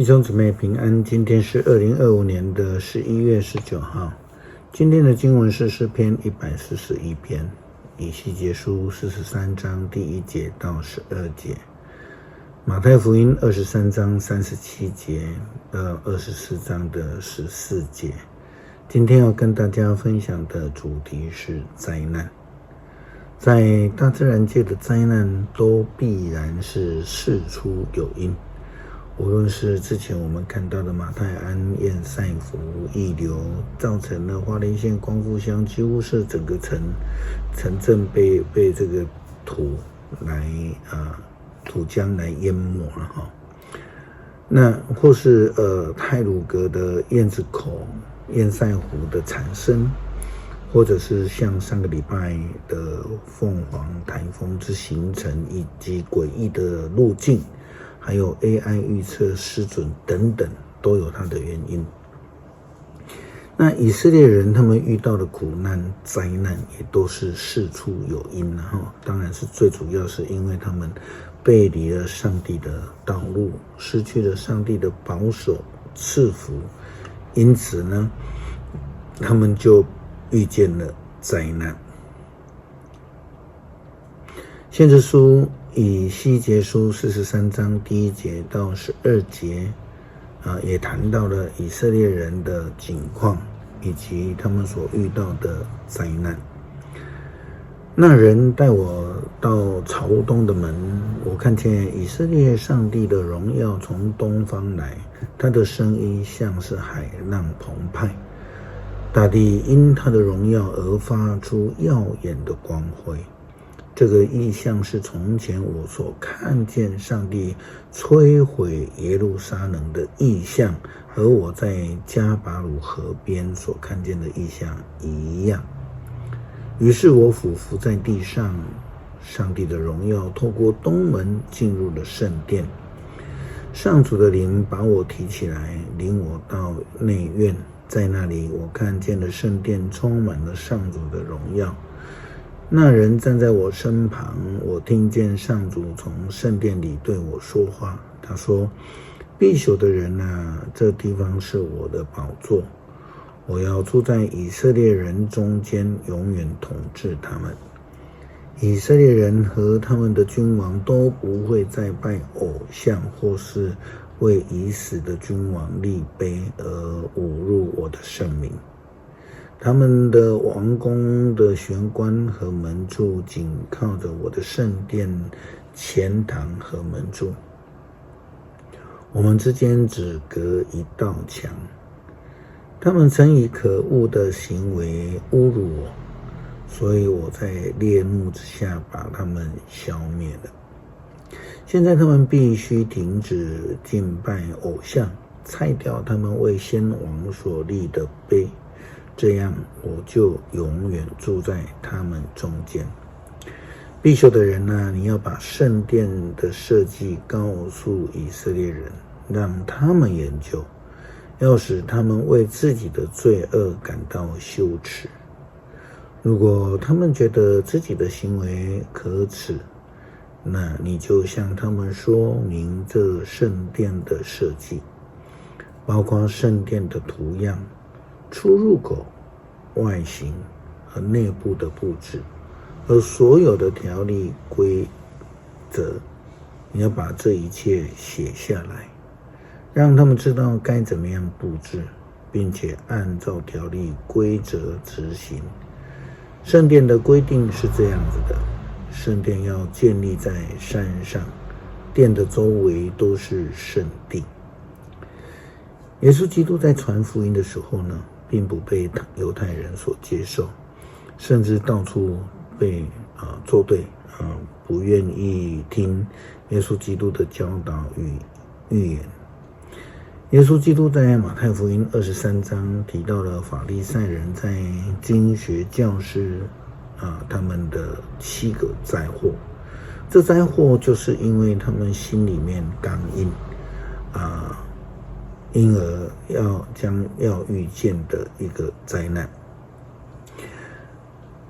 弟兄姊妹平安，今天是2025年的11月19号。今天的经文是诗篇141篇，以西结书43章第1节到12节，马太福音23章37节到24章的14节。今天要跟大家分享的主题是灾难。在大自然界的灾难都必然是事出有因，无论是之前我们看到的马太鞍、堰塞湖溢流，造成了花莲县光复乡几乎是整个城镇被这个土浆来淹没了哈。那或是太鲁阁的燕子口、堰塞湖的产生，或者是像上个礼拜的凤凰台风之形成以及诡异的路径，还有 AI 预测失准等等，都有它的原因。那以色列人他们遇到的苦难灾难也都是事出有因，当然是最主要是因为他们背离了上帝的道路，失去了上帝的保守赐福，因此呢他们就遇见了灾难。先知书以西结书43章第1节到12节也谈到了以色列人的境况以及他们所遇到的灾难。那人带我到朝东的门，我看见以色列上帝的荣耀从东方来，他的声音像是海浪澎湃，大地因他的荣耀而发出耀眼的光辉。这个意象是从前我所看见上帝摧毁耶路撒冷的意象，和我在加巴鲁河边所看见的意象一样。于是我俯伏在地上，上帝的荣耀透过东门进入了圣殿。上主的灵把我提起来，领我到内院，在那里我看见了圣殿充满了上主的荣耀。那人站在我身旁，我听见上主从圣殿里对我说话。他说：必朽的人啊，这地方是我的宝座，我要住在以色列人中间，永远统治他们。以色列人和他们的君王都不会再拜偶像，或是为已死的君王立碑而侮辱我的圣名。他们的王宫的玄关和门柱紧靠着我的圣殿前堂和门柱，我们之间只隔一道墙。他们曾以可恶的行为侮辱我，所以我在烈怒之下把他们消灭了。现在他们必须停止敬拜偶像，拆掉他们为先王所立的碑，这样我就永远住在他们中间。必朽的人啊，你要把圣殿的设计告诉以色列人，让他们研究，要使他们为自己的罪恶感到羞耻。如果他们觉得自己的行为可耻，那你就向他们说明这圣殿的设计，包括圣殿的图样、出入口、外形和内部的布置，和所有的条例规则。你要把这一切写下来，让他们知道该怎么样布置，并且按照条例规则执行。圣殿的规定是这样子的：圣殿要建立在山上，殿的周围都是圣地。耶稣基督在传福音的时候呢，并不被犹太人所接受，甚至到处被作对，不愿意听耶稣基督的教导与预言。耶稣基督在马太福音23章提到了法利赛人在经学教师他们的7个灾祸。这灾祸就是因为他们心里面刚硬因而将要遇见的一个灾难。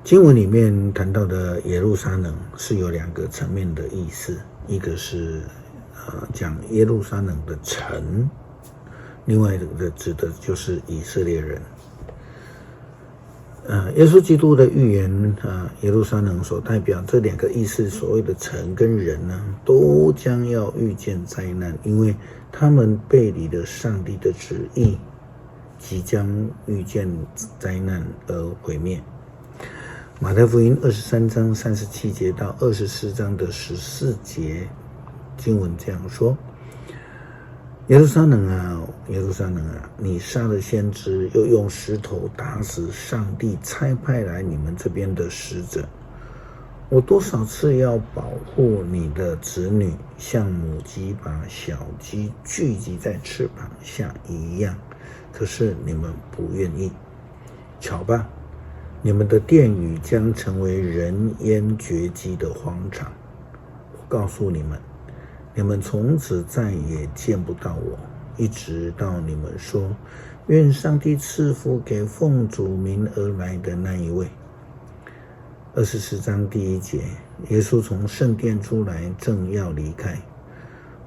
经文里面谈到的耶路撒冷是有2个层面的意思，一个是讲耶路撒冷的城，另外一个指的就是以色列人。耶稣基督的预言耶路撒冷所代表这两个意思，所谓的城跟人呢，都将要遇见灾难，因为他们背离了上帝的旨意，即将遇见灾难而毁灭。马太福音23章37节到24章的14节经文这样说：耶路撒冷啊，耶路撒冷啊，你杀了先知，又用石头打死上帝差派来你们这边的使者。我多少次要保护你的子女，像母鸡把小鸡聚集在翅膀下一样，可是你们不愿意。瞧吧，你们的殿宇将成为人烟绝迹的荒场。我告诉你们，你们从此再也见不到我，一直到你们说，愿上帝赐福给奉主名而来的那一位。24章第1节，耶稣从圣殿出来，正要离开，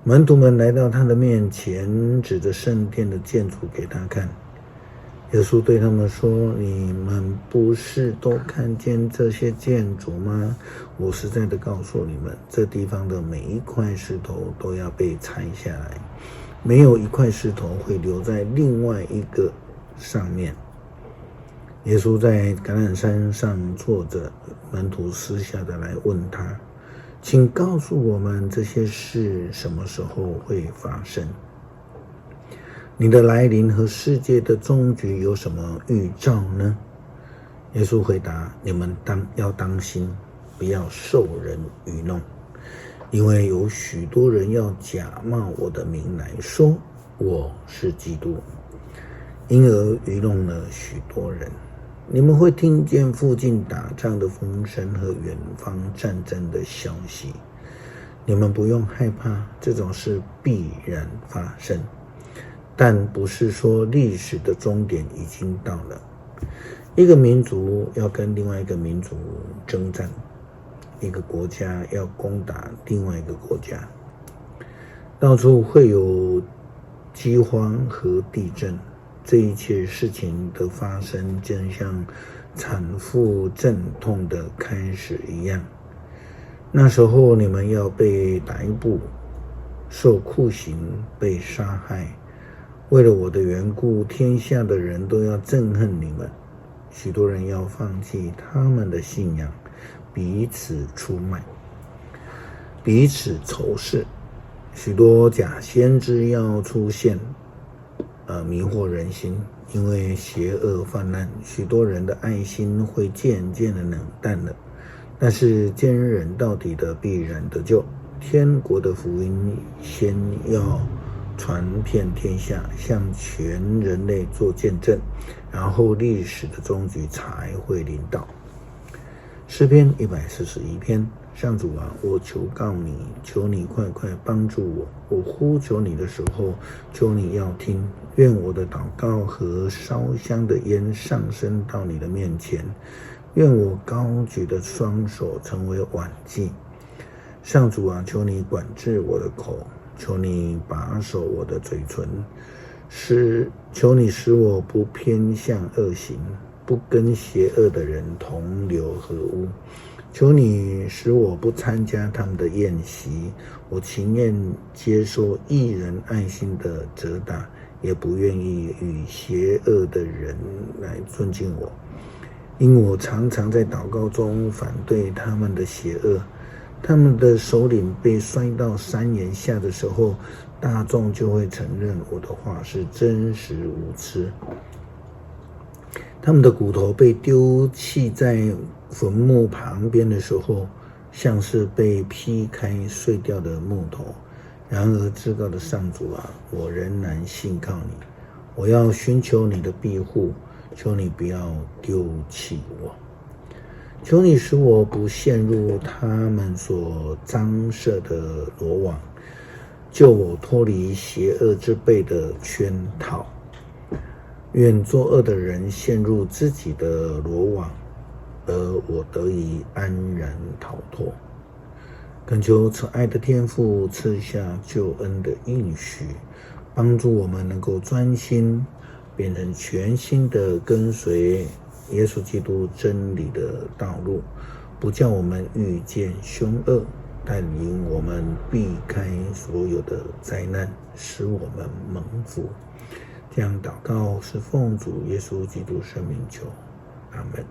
门徒们来到他的面前，指着圣殿的建筑给他看。耶稣对他们说：你们不是都看见这些建筑吗？我实在的告诉你们，这地方的每一块石头都要被拆下来，没有一块石头会留在另外一个上面。耶稣在橄榄山上坐着，门徒私下的来问他：请告诉我们这些事什么时候会发生？你的来临和世界的终局有什么预兆呢？耶稣回答：你们要当心，不要受人愚弄，因为有许多人要假冒我的名来说我是基督，因而愚弄了许多人。你们会听见附近打仗的风声和远方战争的消息，你们不用害怕，这种事必然发生，但不是说历史的终点已经到了。一个民族要跟另外一个民族征战，一个国家要攻打另外一个国家，到处会有饥荒和地震。这一切事情的发生，就像产妇阵痛的开始一样。那时候你们要被逮捕，受酷刑，被杀害。为了我的缘故，天下的人都要憎恨你们。许多人要放弃他们的信仰，彼此出卖，彼此仇视。许多假先知要出现，迷惑人心，因为邪恶泛滥，许多人的爱心会渐渐的冷淡了。但是坚忍到底的必然得救。天国的福音先要传遍天下，向全人类做见证，然后历史的终局才会临到。诗篇141篇，上主啊，我求告你，求你快快帮助我。我呼求你的时候，求你要听。愿我的祷告和烧香的烟上升到你的面前。愿我高举的双手成为挽祭。上主啊，求你管制我的口，求你把守我的嘴唇，求你使我不偏向恶行，不跟邪恶的人同流合污。求你使我不参加他们的宴席，我情愿接受义人爱心的责打，也不愿意与邪恶的人来尊敬我。因我常常在祷告中反对他们的邪恶，他们的首领被摔到山岩下的时候，大众就会承认我的话是真实无疵。他们的骨头被丢弃在坟墓旁边的时候，像是被劈开碎掉的木头。然而至高的上主啊，我仍然信靠你，我要寻求你的庇护，求你不要丢弃我，求你使我不陷入他们所张设的罗网，救我脱离邪恶之辈的圈套。愿作恶的人陷入自己的罗网，而我得以安然逃脱。恳求慈爱的天父赐下救恩的应许，帮助我们能够专心，变成全心的跟随耶稣基督真理的道路，不叫我们遇见凶恶，带领我们避开所有的灾难，使我们蒙福。这样祷告是奉主耶稣基督圣名求，阿们。